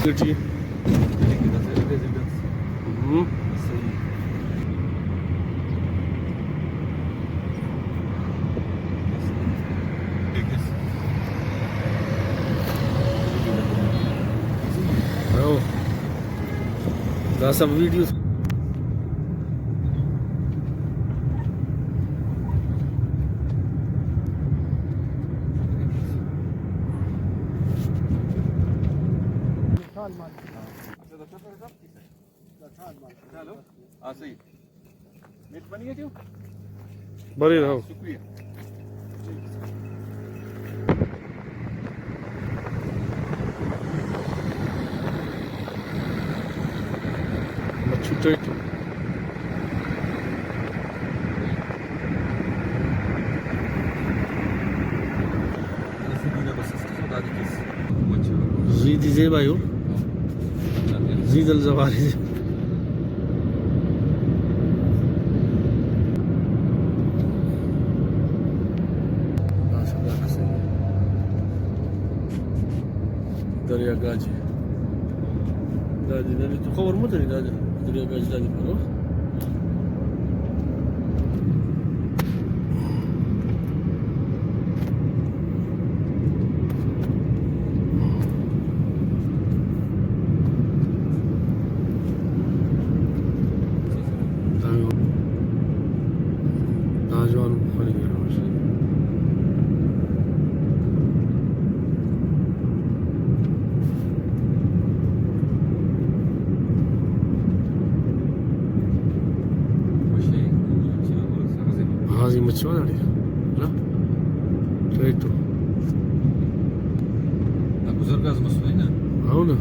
City. Oh, got some videos. Hello हाँ सही net बनी है क्यों बड़े रहो शुक्रिया छुट्टे زيدي زي ما يو زيد الزواري دريا قاجي دادي تصور مدري دادي دريا قاجي دادي بروح تاجوان خلينا نمشي هذه متشوانة عليها لا ريتو أبو زرقاز مسؤولين هنا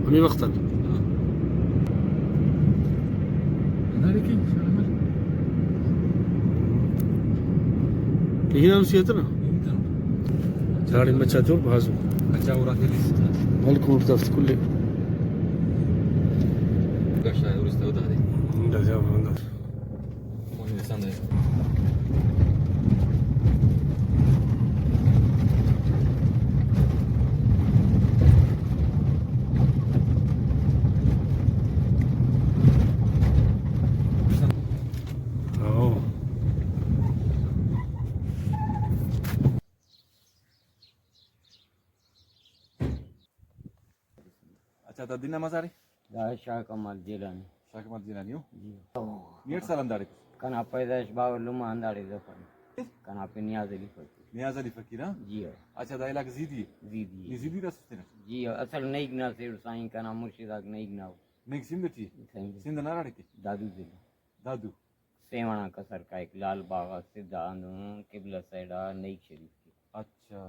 أمي مقتل هذيك هنا نسيتنا تاري متشاتور بهازو अच्छा हो रहा है लिस्ट مالكم ارتفت كله قش هاي ورست وده هذه لا جاب عندك مو هي سنة أوه अच्छा तो दिन नमाज आ रही शाह कमाल जिलानी शाक मत जिना नहीं हो जी नीट साल अंदाड़े कना पैदाइश बावलुमा अंदाड़े जफन कना पे नियाज अली फकीर नियाज अली फकीर हाँ जी हो अच्छा दाइला के जीदी जीदी ये जीदी रस्ते ना जी हो असल नई गना से साईं कना मुर्शिदाक नई गना नहीं सिंध थी सिंध नाराड़ के दादू जिला दादू सेवाना कसर का एक लाल बागा सिद्धा आंदू किबला साइडा नई शरीफ की अच्छा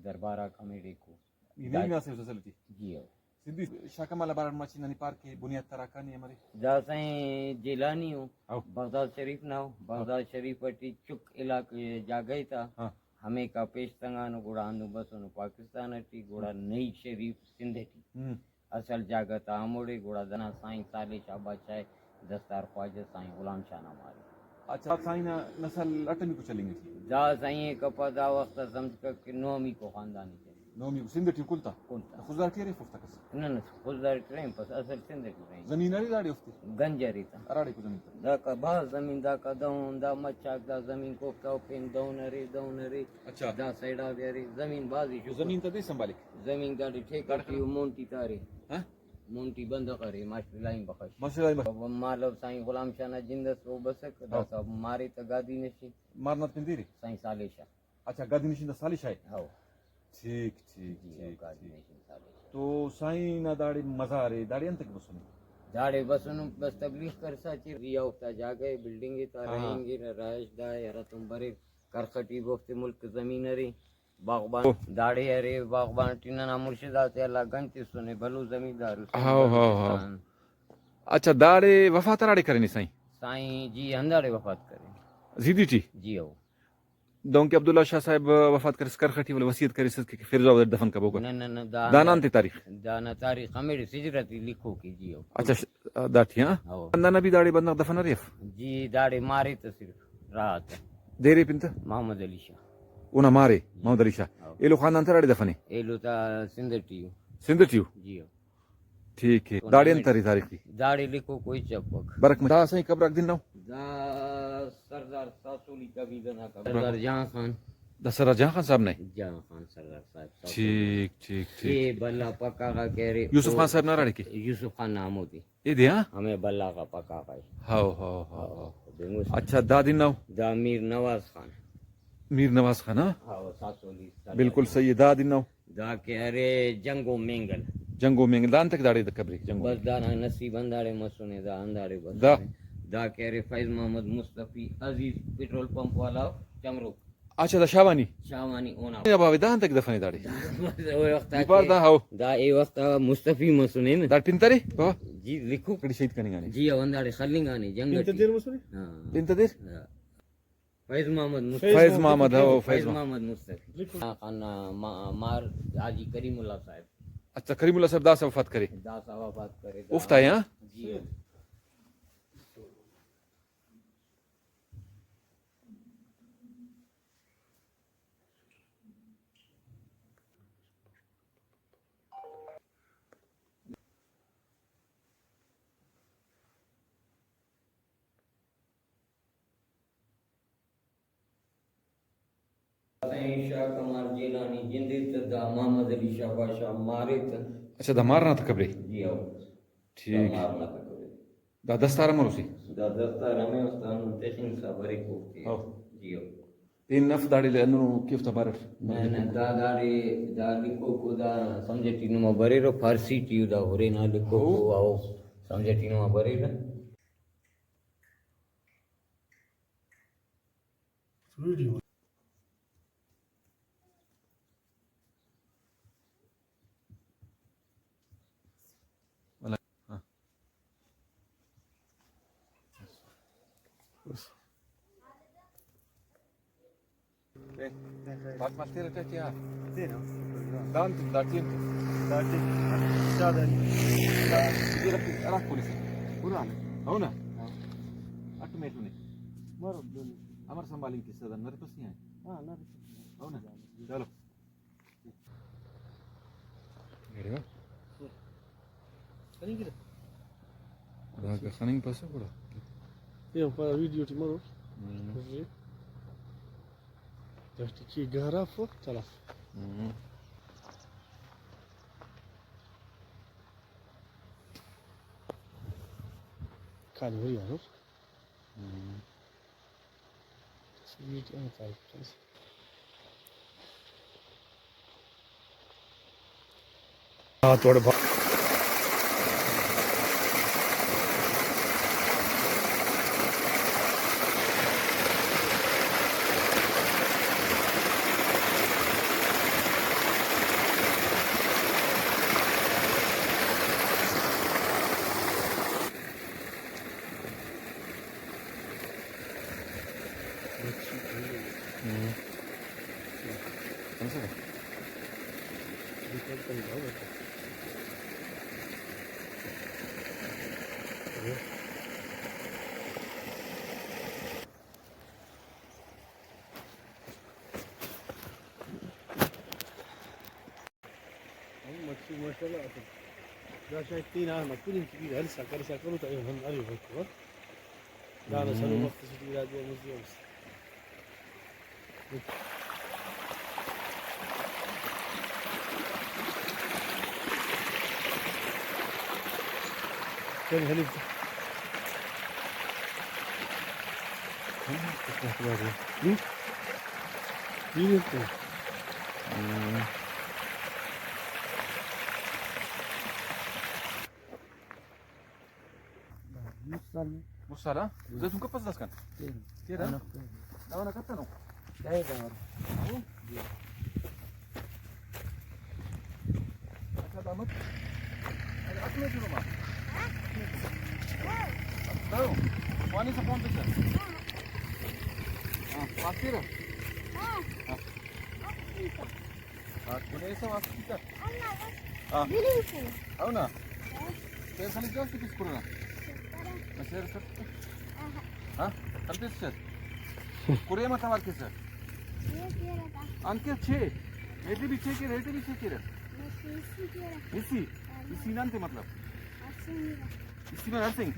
दरबारा कमेटी को ये नहीं ना से फसल थी जी हो सिद्धि शाकमाला बारण माची ननी पार्क के बुनियाद तराका नहीं हमारे जा साईं जिलानी हो आओ बगदाद शरीफ ना हो बगदाद शरीफ पट्टी चुक इलाके जा गई था हाँ हमें का पेश तंगानो गोड़ा आंदू बसों पाकिस्तान अटी गोड़ा नई शरीफ सिंध टी असल जागत आमोड़े गोड़ा दना साईं साले शाबा चाय दस्तार ख्वाजा साईं गुलाम शाह ना मारी अच्छा साइन नस्ल अटमी को चलेंगे थी जा साईं कपा दा वक्त समझ कर नौमी को खानदानी थे नोमी को सिंध थी कुलता कुलता खुजदार के रे फुफ्ता कस न खुददार ट्रेन पस असल सिंध की ट्रेन जमीन अड़ी लाड़ी उफ्ती गंजरी था अराड़ी को जमीन दा का बा जमीन दा का दौन दा मच्छा दा जमीन को का पेन दौनरे अच्छा दा साइडा बेरी जमीन बाजी जो जमीन तो दे संभाले जमीन गाड़ी ठेका की मोंटी तारे हाँ मोंटी बंद करे मास्टर लाइन बखश मसला मालव साईं गुलाम शाह ना जिंदस वो बसक दा सब मारे त गादी नशी मारना पिंदीरी साईं साले शाह अच्छा गादी निशिंद सालिश है हाओ ठीक ठीक जी ठीक गादी ठीक नशी साले शाह तो साईं ना दाड़ी मज़ारे दाड़ी अंत के बसुनी जाड़े बसनु बस तबलीग कर साची रिया उक्ता जा गए बिल्डिंग ता हाँ। रहेंगे राइश दा यार तुम बरे करखटी बोफ्ते मुल्क जमीन रे बागबान दाढ़े अरे बागबान टीना ना मुर्शिदा से अल्लाह गंती सुने भलू जमींदार हाँ, हाँ, हाँ। अच्छा दाड़े वफात राड़े करनी साईं साईं जी अंदाड़े वफात करे जीदी थी जी हो donc Abdullah Shah साहब वफात कर कर खटी वाला वसीयत करे सके कि फिर जाओ दफन कब होगा न न न दाना अंत तारीख दाना तारीख हमें सिजरती लिखो की जी हो अच्छा दाठी हाँ हो बंदा नबी दाढ़ी बंदा दफन अरिफ जी दाढ़े मारे तो सिर्फ रात देरे पिंता मोहम्मद अली शाह उना मारे मोहम्मद अली शाह हाँ। ये लोग खानदान तराड़ी दफने एलो ता सिंधटी सिंध यू जी हो ठीक आहे दाडी अंतरी तारीखी दाढ़ी लिखो कोई चपक बरक दा सही कब रख दिन ना दा सरदार सासोली का भी दना का सरदार जहां खान दसरा जहां खान साहब ने जहां खान सरदार साहब सासोली। ठीक ठीक ठीक ये बल्ला पक्का का कह रहे यूसुफ खान साहब ना राड़ी की यूसुफ खान नाम होती ये दिया हमें बल्ला का पक्का का है। हाओ हाओ हाओ बेंगुस अच्छा दा दिन ना दा मीर नवाज खान मीर नवाज खान हाँ हाँ सासोली बिल्कुल सही है दा दिन ना दा कह रहे जंगो मेंगल जंगो में दान तक दाड़ी कबरी जंगो बस दाना नसीब अंधारे मसुने दा अंधारे बस दा दा कह रहे फैज मोहम्मद मुस्तफी अजीज पेट्रोल पंप वाला चमरुक अच्छा दा शावानी शावानी ओना या बाबा दान तक दफने दाड़ी वो वक्त दीपार दा हाओ दा ये वक्त मुस्तफी मसुने न दाड़ पिंतरी बाबा जी लिखो कड़ी शहीद करेंगे नहीं जी अंधारे खलिंगानी जंगल हां पिंतदीर फैज मोहम्मद फैज मोहम्मद हाओ फैज मोहम्मद मुस्तफी खान मार हाजी करीमुल्लाह साहब अच्छा करीमुल्लाह साहब दा से वफात करे दास वफात करे उफ्ता है हाँ जी शाह कमाल जिलानी जिंदित दा मोहम्मद अली शाह बादशाह मारे त अच्छा दा मारना था कबरी जी आओ ठीक मारना त करे दा दस्तार मरुसी दा दस्तार हमें उस्तान तेसिंग सा बरे को हाओ जी आओ तीन नफ दाड़ी ले अनु किफ तबारत मैंने दादारे दादी को खुदा समझे तीनों में बरे रो फारसी टीयू दा होरे ना लिखो को आओ समझे तीनों में बरे रो वाला हाँ बात मस्ती रहते क्या दान तुम दाटियन ये रख पुलिस पूरा हो ना ऑटोमेट में मारो अमर संभाली की सदन मेरे पास नहीं है हाँ ना हो ना चलो मेरे को Kan kira? udah agak kaning pasal udah Yang pada video tomorrow. Just ki gara fo chala. Kan hori yaro. Video en type. हाँ थोड़े ده شايف فينا انا كل كبير هلسه كرسه كله تقريبا هم قريب هيك لا انا سالوا وقت شديد هذه الموزيوم كان هلب مين انت؟ Musala? Udah sungguh pas das kan? Kira? Tahu nak kata no? Ada damat? Ada aku di rumah. Tahu? Wani sa phone pesa. Pasti ra? Kune sa was kita? Auna. Saya saling jauh sikit kurang. Masih ada Hah? Tapi sir. Korea mata var ke sir. Anke 6. Rate भी 6 के rate भी 6 के इसी नंते मतलब इसी में nursing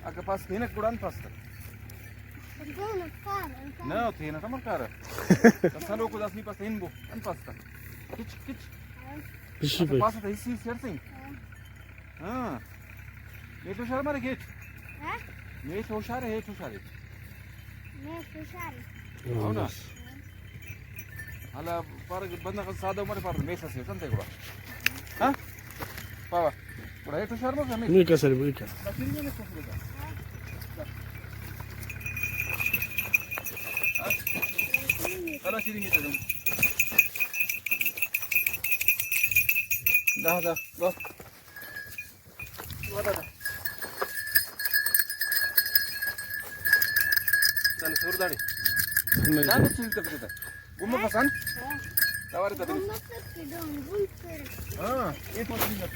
अगर पास हेनक गुडान पास ना थे ना तमर कार सालो को दासनी पास हेन बो अन पास किच किच Pişi पास था इसी नर्सिंग हां ये तो शर्मा रे गेट ये तो शारे है तो शारे అవునా అలా పార బంద సాదా మరి పార మేసా సే సంతే కూడా హ పావా కూడా ఏటు Sharma గమే Mikä se oli, mikä? తిరిగినే కొఫ్రుదా అలా తిరిగి తెదం దా లో వదా తన సూర్దాడి దాని చిల్త కదా గుమ్మ పసన్ తవారి తది ये तो ठीक है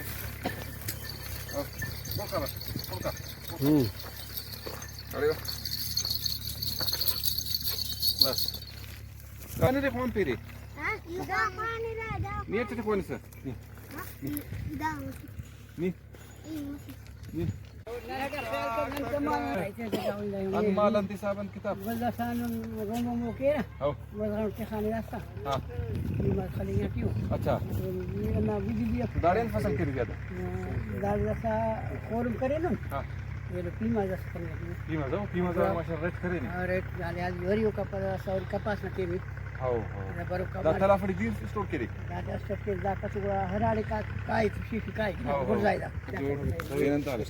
बोका अरे बस काने रे कौन पेरे नी अच्छे कौन सा नी المال انت سابن كتاب ولا كانوا رومو موكيرة او ولا كخاني راستا ها ما خلينا فيه अच्छा لما بيجي بيا दाढ़ी फसल कर दिया था दाल रसा खोरम करे ना हाँ ये लो पीमा रसा करने कीमा जाओ माशाल्लाह रेट करे नहीं और जाले आज वरियो का पर सौर कपास न केवी हाओ बरो का दा तलाफड़ी दिन स्टोर करे दादा स्टके दा कसुगा हराड़े का काय खुशी काय गुड़ जायदा ಏನಂತಾರೆ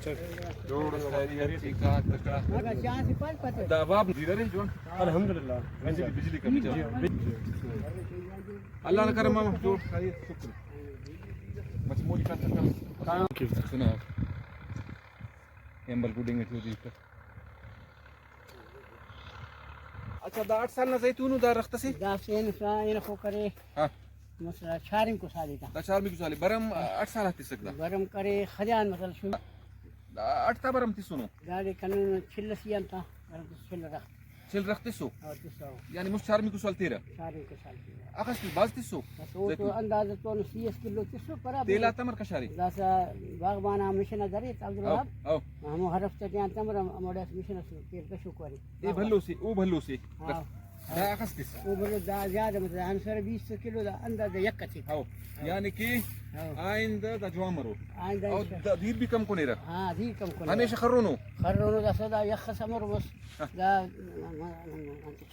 ಜೋಡ ಸರಿ ಹರಿ ಚಿಕಾ ತಕड़ा मगर जहां से पाल पाते दा बाप दीदारे जोन Alhamdulillah. बिजली का बिजली अल्लाह ने करम मामा जोड़ खैरियत शुक्र बस मोली का Kif. सुना एम्बल पुडिंग है छोटी अच्छा दा 8 साल ना जैतून दा रखता से दा सेन सा इन खो करे हां मसला छारिम को साली था दा 4 में कुछ बरम 8 साल आती सकदा गरम करे खजान मतलब शुरू 8 ता बरम ती सुनो गाड़ी कानून छिल्लसियान था गरम छिल्ल रख चल रखते सो और तिसो यानी मुझ 4 में कुछ साल तेरा छारिम को साली आकाश की बाज तीसो तो अंदाज तो 30 किलो तिसो पर तेला तमर कशारी दासा बागबान मिशन दरे अब्दुल आओ वहाब आओ हम हर हफ्ते त्यान तमर मोडस मिशन तेल का शुक्र ए भल्लो से हां दा आकाश तीस वो बोले दा ज्यादा मतलब आंसर 20 किलो दा अंदाज एक थी आओ यानी कि आइंद दा जवामरो आंदा او दा धीर भी कम कोने रहा हां दी कम को हमेशा खरोनो خرروا दा सदा يخص امر بس دا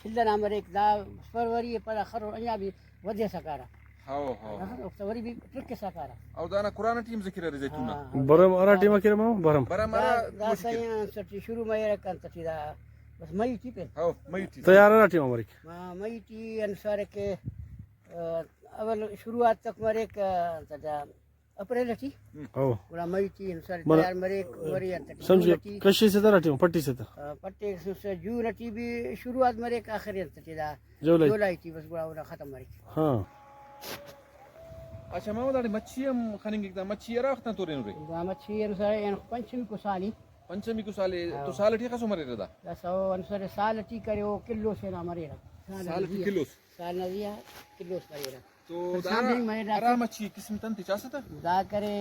छिल्ला नंबर एक दा फरवरी पर खरर अया भी वजह सकारा हाओ हाओ फरवरी भी ट्रिक सकारा او دا انا قران टीम जिक्र रे जैतूना Baram aratima kira mau? Baram. बरा मारा दा सया सटी शुरू में ये kan तटी दा बस मई थी पे हाओ मयूटी Tayar aratima marik. मई थी अनुसार के अवल शुरुआत तक मरे का तदा अप्रैल थी Oh. पूरा मई थी अनुसार मला- तैयार मरे वरी समझे कशी से aratima पट्टी से था. पट्टे से जून थी भी शुरुआत मरे का आखिर तटी दा Julai. जुलाई थी बस पूरा खत्म मरे हाँ. अच्छा मामा दाड़ी मच्छी हम खानेंगे एकदम मच्छी यार वक्त तो रेनु रे मच्छी अनुसार इन पंचमी को साली पंचमी को साले तो साल ठीक है सो मरे रदा सौ अनुसार साल टी करे वो किलो से ना मरे साल की किलो साल न दिया किलो से मरे तो सामने मरे दारा मच्छी किस्म तंती चासा था दा करे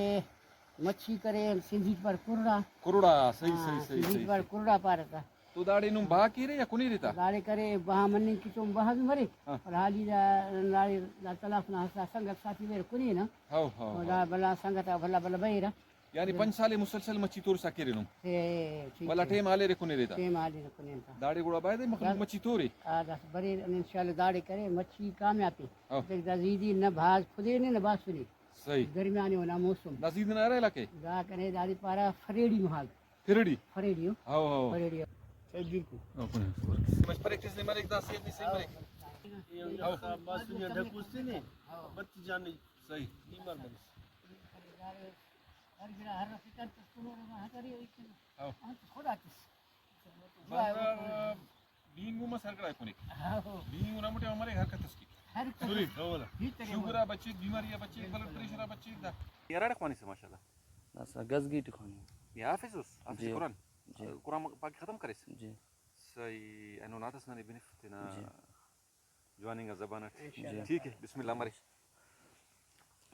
मच्छी करे सिंधी पर कुर्रा करोड़ा सही सही सही सिंधी सही पर कुर्रा पारता तो दाड़ी नु बा की रे या कुनी रेता गाड़ी करे वहाँ मन्नी की तुम वहाँ भी मरे हाँ। और हाली लाड़ी तलाफ ना हंसा संगत साथी मेरे कुनी ना हाओ हाओ और भला संगत भला भला बहिरा यानी 5 साल मुसलसल मच्छी तोर सा केरे नु से ठीक वाला टेम आले रे कुनी रेता टेम हाली न कुनी था दाड़ी गुड़ा बाय दे मच्छी तोरे आज बड़ी इंशाल्लाह दाड़ी करे मच्छी कामयाबी हाँ। देख दादी न भाज खुदे ने न बात सुनी सही दरमियानी होना मौसम नजीद ना रहे लाके दा करे दादी पारा फरेड़ी महाल फिरड़ी फरेड़ियो हाओ हाओ फरेड़ियो सही को मछ पर एक चीज ने मारे एक दास ये नहीं सही मारे Bas dunia dah kusti ni. Bati jani. सही Imar bani. हर गिरा हर फिकर तो सुनो ना हटरी एक हाओ अंत खुदा किस बाजार बीइंग में सरकड़ा है कोनी बीइंग ना मोटे हमारे घर का तस्की हर सुरी Tawala. शुगर बच्चे बीमारियां बच्चे ब्लड प्रेशर बच्चे दा यार रखवानी से माशाल्लाह ऐसा गजगी टिकानी ये हाफिजुस हाफिज जी। कुरान जी। कुरान पाक खत्म करे जी सही انه ناتس نني بنفتنا जी। جوانينغ زبانه إن شاء الله. ठीक है बिस्मिल्लाह मारे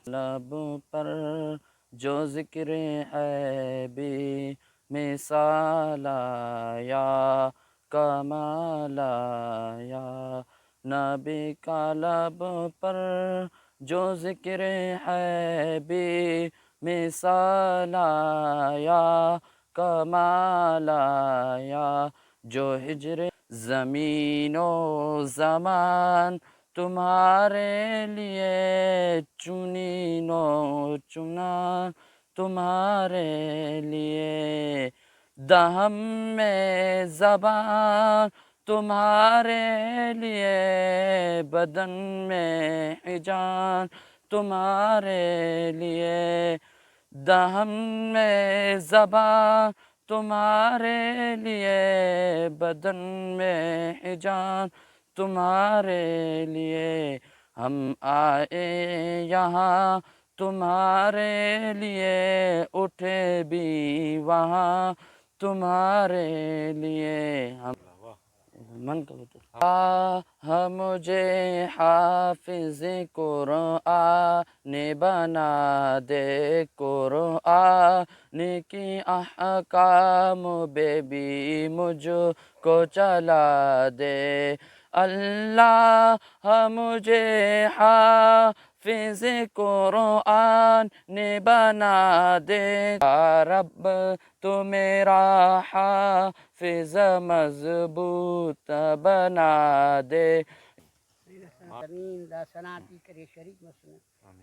लबों पर जो जिक्र है भी मिसाल आया कमाल आया नबी का लबों पर जो जिक्र है भी मिसाल आया कमाल आया जो हिजर ज़मीनो ज़मान तुम्हारे लिए चुनीनो चुना तुम्हारे लिए दहम में ज़बान तुम्हारे लिए बदन में हिजान तुम्हारे लिए दहम में ज़बान तुम्हारे लिए बदन में हिजान तुम्हारे लिए हम आए यहाँ तुम्हारे लिए उठे भी वहाँ तुम्हारे लिए हम मन का बता मुझे हाफिज कुरान बना दे कुरान की अहकाम बेबी मुझको चला दे अल्लाह मुझे हाफिज कुरान बना दे रब तो मेरा हाफिज मजबूत बना दे ज़मीन दा सनाती करे शरीक मसने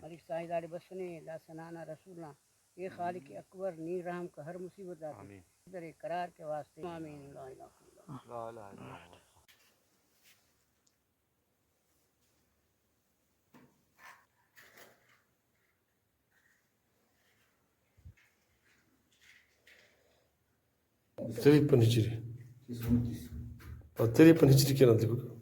मलिक साहिदार बसने दा सनाना रसूलना ये खालिक अकबर नीर रहम का हर मुसीबत आती दरे करार के वास्ते आमीन ला इलाहा इल्लल्लाह। Trippan hijri. Trippan hijri kenan diyor.